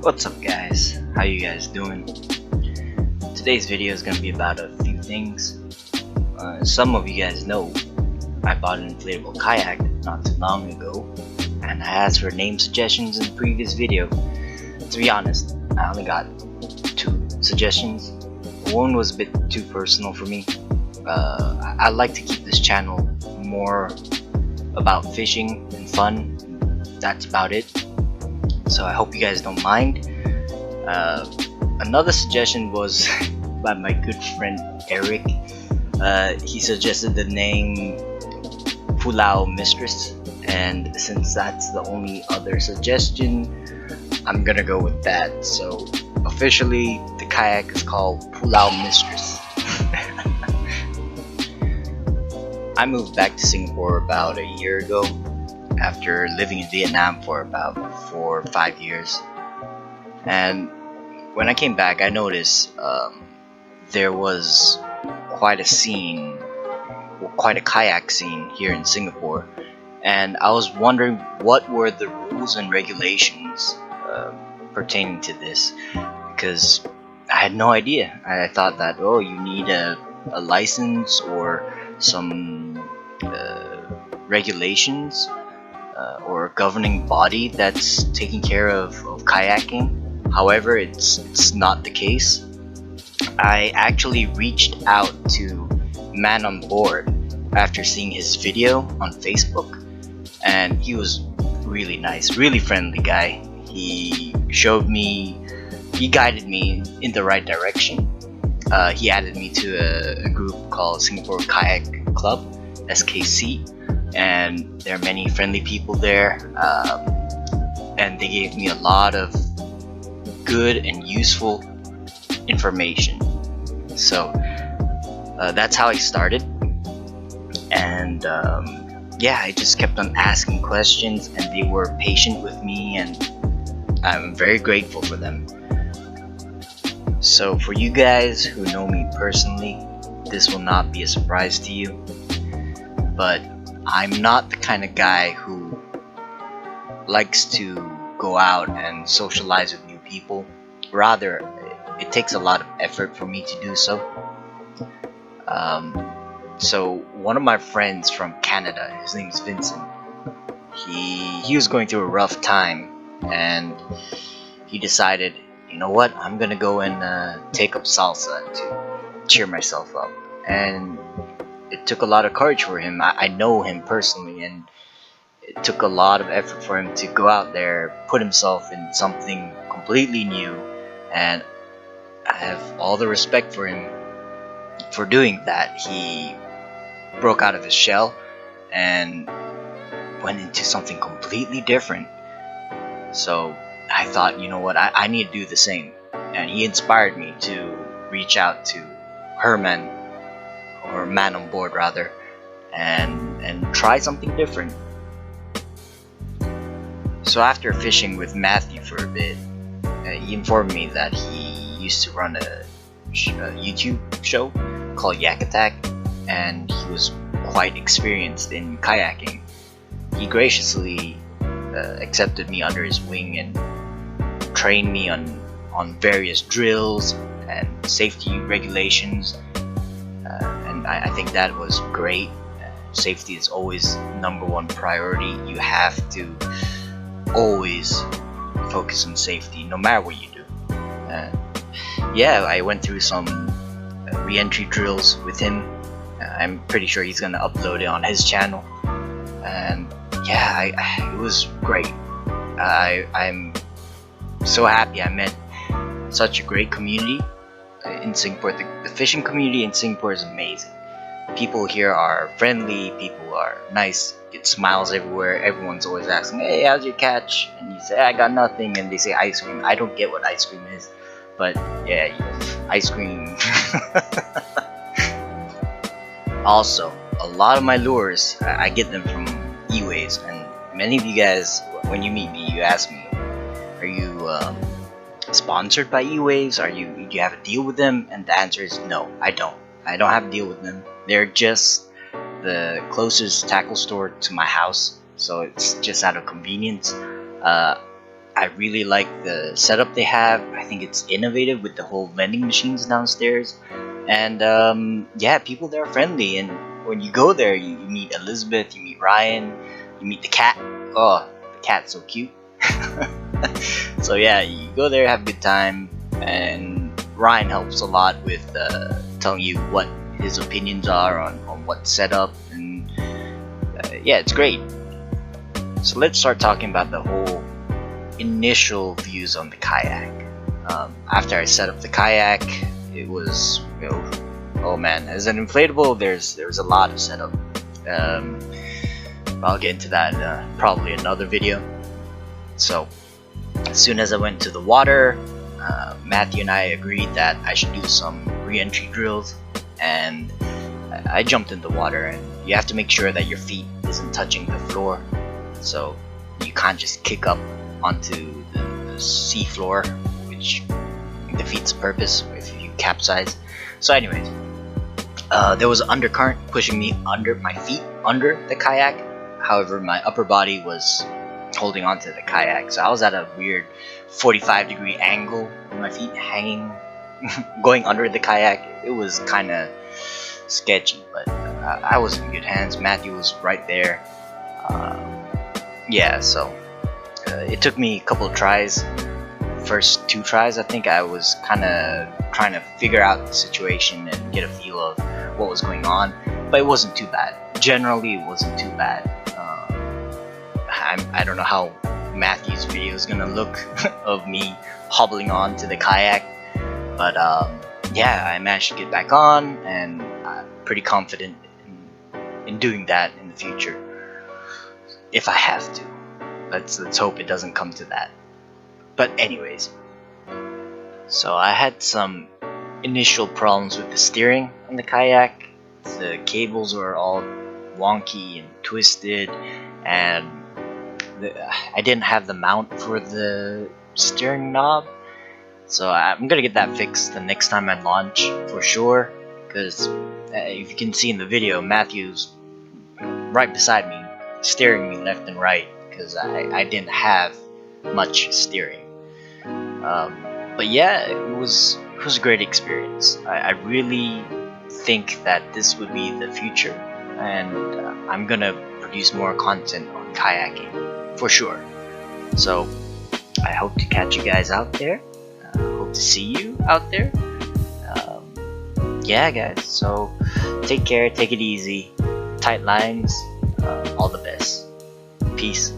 What's up guys? How you guys doing? Today's video is going to be about a few things. Some of you guys know I bought an inflatable kayak not too long ago, and I asked for name suggestions in the previous video. To be honest, I only got 2 suggestions. One was a bit too personal for me. I like to keep this channel more about fishing and fun. That's about it. So I hope you guys don't mind. Another suggestion was by my good friend Eric. He suggested the name Pulau Mistress, and since that's the only other suggestion, I'm gonna go with that. So officially the kayak is called Pulau Mistress. I moved back to Singapore about a year ago after living in Vietnam for about 4 or 5 years, and when I came back I noticed there was quite a kayak scene here in Singapore, and I was wondering what were the rules and regulations pertaining to this, because I had no idea. I thought that you need a license or some regulations or a governing body that's taking care of kayaking. However, it's not the case. I actually reached out to Man on Board after seeing his video on Facebook, and he was really nice, really friendly guy. He guided me in the right direction. He added me to a group called Singapore Kayak Club, SKC, and there are many friendly people there, and they gave me a lot of good and useful information. So that's how I started, and yeah, I just kept on asking questions, and they were patient with me, and I'm very grateful for them. So for you guys who know me personally, this will not be a surprise to you, but I'm not the kind of guy who likes to go out and socialize with new people. Rather, it takes a lot of effort for me to do so. So one of my friends from Canada, his name is Vincent, he was going through a rough time, and he decided, you know what, I'm gonna go and take up salsa to cheer myself up. And it took a lot of courage for him. I know him personally, and it took a lot of effort for him to go out there, put himself in something completely new, and I have all the respect for him for doing that. He broke out of his shell and went into something completely different. So I thought, you know what, I need to do the same, and he inspired me to reach out to Herman, or Man on Board rather, and try something different. So after fishing with Matthew for a bit, he informed me that he used to run a YouTube show called Yak Attack, and he was quite experienced in kayaking. He graciously accepted me under his wing and trained me on various drills and safety regulations, and I think that was great. Safety is always #1 priority. You have to always focus on safety no matter what you do. Yeah, I went through some re-entry drills with him. I'm pretty sure he's gonna upload it on his channel, and yeah, it was great. I'm so happy I met such a great community in Singapore. The fishing community in Singapore is amazing. People here are friendly, people are nice, get smiles everywhere. Everyone's always asking, hey, how's your catch? And you say, I got nothing, and they say ice cream. I don't get what ice cream is, but yeah, ice cream. Also, a lot of my lures, I get them from E-Waves, and many of you guys, when you meet me, you ask me, are you sponsored by E-Waves? Do you have a deal with them? And the answer is no, I don't have a deal with them. They're just the closest tackle store to my house, so it's just out of convenience. I really like the setup they have. I think it's innovative with the whole vending machines downstairs, and yeah, people there are friendly. And when you go there, you meet Elizabeth, you meet Ryan, you meet the cat. Oh, the cat's so cute. So yeah, you go there, have a good time, and Ryan helps a lot with telling you what his opinions are on what setup, and yeah, it's great. So let's start talking about the whole initial views on the kayak. After I set up the kayak, it was, oh man, as an inflatable, there's a lot of setup. I'll get into that probably another video. So as soon as I went to the water, Matthew and I agreed that I should do some re-entry drills, and I jumped in the water. And you have to make sure that your feet isn't touching the floor, so you can't just kick up onto the sea floor, which defeats the purpose if you capsize. So anyways, there was an undercurrent pushing me under my feet under the kayak. However, my upper body was holding onto the kayak, so I was at a weird 45-degree angle with my feet hanging going under the kayak. It was kind of sketchy, but I was in good hands. Matthew was right there. Yeah, so it took me a couple of tries. First 2 tries, I think, I was kind of trying to figure out the situation and get a feel of what was going on, but it wasn't too bad. Generally, it wasn't too bad. I don't know how Matthew's video is gonna look of me hobbling on to the kayak, but yeah, I managed to get back on, and I'm pretty confident in doing that in the future if I have to. Let's hope it doesn't come to that. But anyways, so I had some initial problems with the steering on the kayak. The cables were all wonky and twisted, and I didn't have the mount for the steering knob, so I'm gonna get that fixed the next time I launch for sure. Because if you can see in the video, Matthew's right beside me, steering me left and right, because I didn't have much steering. But yeah, it was a great experience. I really think that this would be the future, and I'm gonna produce more content on kayaking for sure. So I hope to catch you guys out there. Hope to see you out there. Yeah, guys, so take care, take it easy, tight lines, all the best. Peace.